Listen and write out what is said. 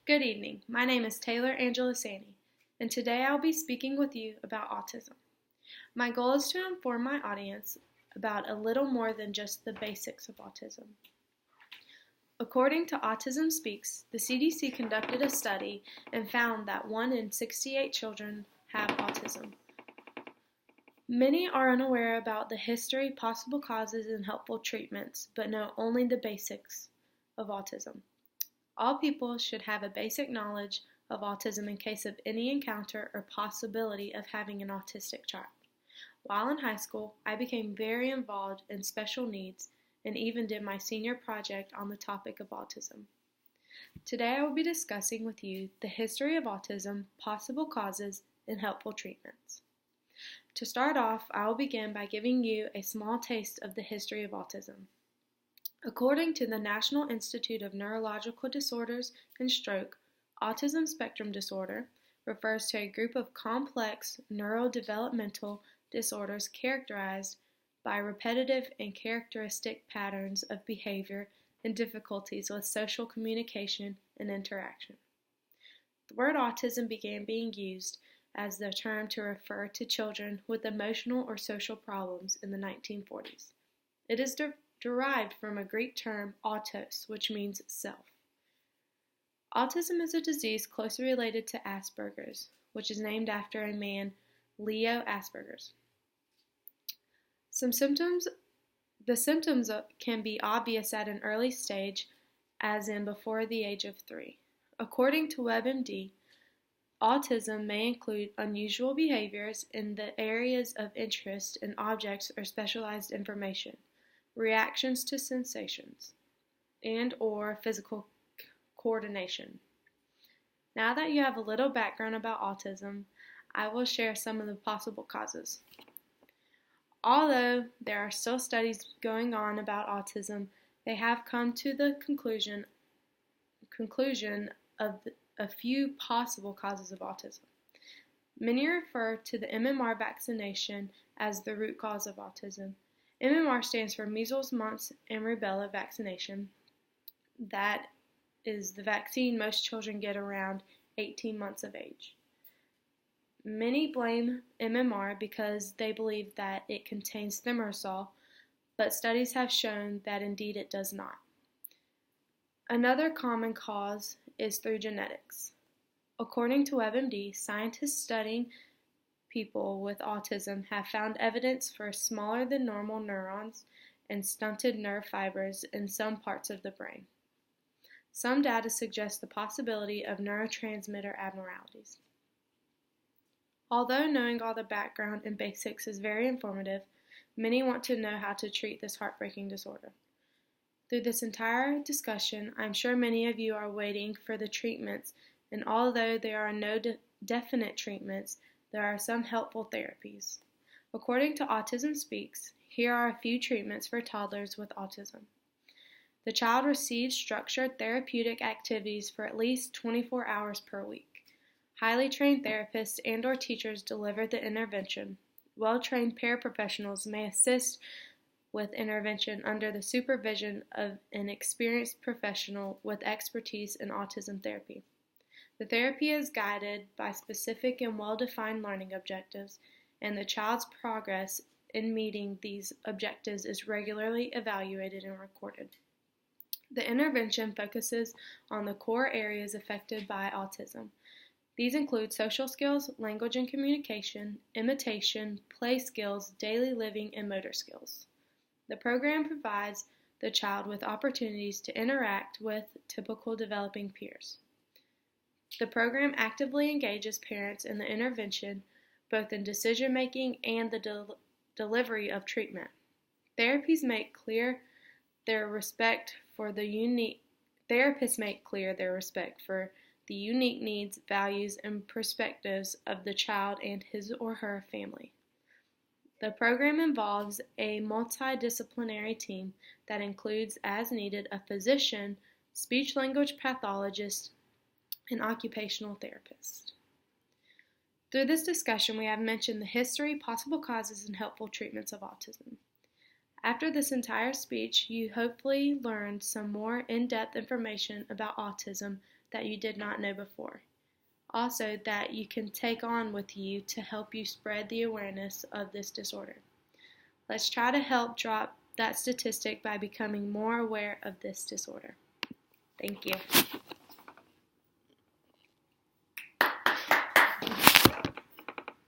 Good evening. My name is Taylor Angelisanti, and today I'll be speaking with you about autism. My goal is to inform my audience about a little more than just the basics of autism. According to Autism Speaks, the CDC conducted a study and found that 1 in 68 children have autism. Many are unaware about the history, possible causes, and helpful treatments, but know only the basics of autism. All people should have a basic knowledge of autism in case of any encounter or possibility of having an autistic child. While in high school, I became very involved in special needs and even did my senior project on the topic of autism. Today I will be discussing with you the history of autism, possible causes, and helpful treatments. To start off, I will begin by giving you a small taste of the history of autism. According to the National Institute of Neurological Disorders and Stroke, autism spectrum disorder refers to a group of complex neurodevelopmental disorders characterized by repetitive and characteristic patterns of behavior and difficulties with social communication and interaction. The word autism began being used as the term to refer to children with emotional or social problems in the 1940s. It is derived from a Greek term autos, which means self. Autism is a disease closely related to Asperger's, which is named after a man, Leo Asperger's. The symptoms can be obvious at an early stage, as in before the age of 3. According to WebMD, autism may include unusual behaviors in the areas of interest in objects or specialized information, reactions to sensations, and/or physical coordination. Now that you have a little background about autism, I will share some of the possible causes. Although there are still studies going on about autism, they have come to the conclusion of a few possible causes of autism. Many refer to the MMR vaccination as the root cause of autism. MMR stands for measles, mumps, and rubella vaccination. That is the vaccine most children get around 18 months of age. Many blame MMR because they believe that it contains thimerosal, but studies have shown that indeed it does not. Another common cause is through genetics. According to WebMD, scientists studying people with autism have found evidence for smaller than normal neurons and stunted nerve fibers in some parts of the brain. Some data suggest the possibility of neurotransmitter abnormalities. Although knowing all the background and basics is very informative, many want to know how to treat this heartbreaking disorder. Through this entire discussion, I'm sure many of you are waiting for the treatments, and although there are no definite treatments, there are some helpful therapies. According to Autism Speaks, here are a few treatments for toddlers with autism. The child receives structured therapeutic activities for at least 24 hours per week. Highly trained therapists and/or teachers deliver the intervention. Well-trained paraprofessionals may assist with intervention under the supervision of an experienced professional with expertise in autism therapy. The therapy is guided by specific and well-defined learning objectives, and the child's progress in meeting these objectives is regularly evaluated and recorded. The intervention focuses on the core areas affected by autism. These include social skills, language and communication, imitation, play skills, daily living, and motor skills. The program provides the child with opportunities to interact with typical developing peers. The program actively engages parents in the intervention, both in decision-making and the delivery of treatment. Therapists make clear their respect for the unique needs, values, and perspectives of the child and his or her family. The program involves a multidisciplinary team that includes, as needed, a physician, speech-language pathologist, and occupational therapist. Through this discussion, we have mentioned the history, possible causes, and helpful treatments of autism. After this entire speech, you hopefully learned some more in-depth information about autism that you did not know before. Also, that you can take on with you to help you spread the awareness of this disorder. Let's try to help drop that statistic by becoming more aware of this disorder. Thank you.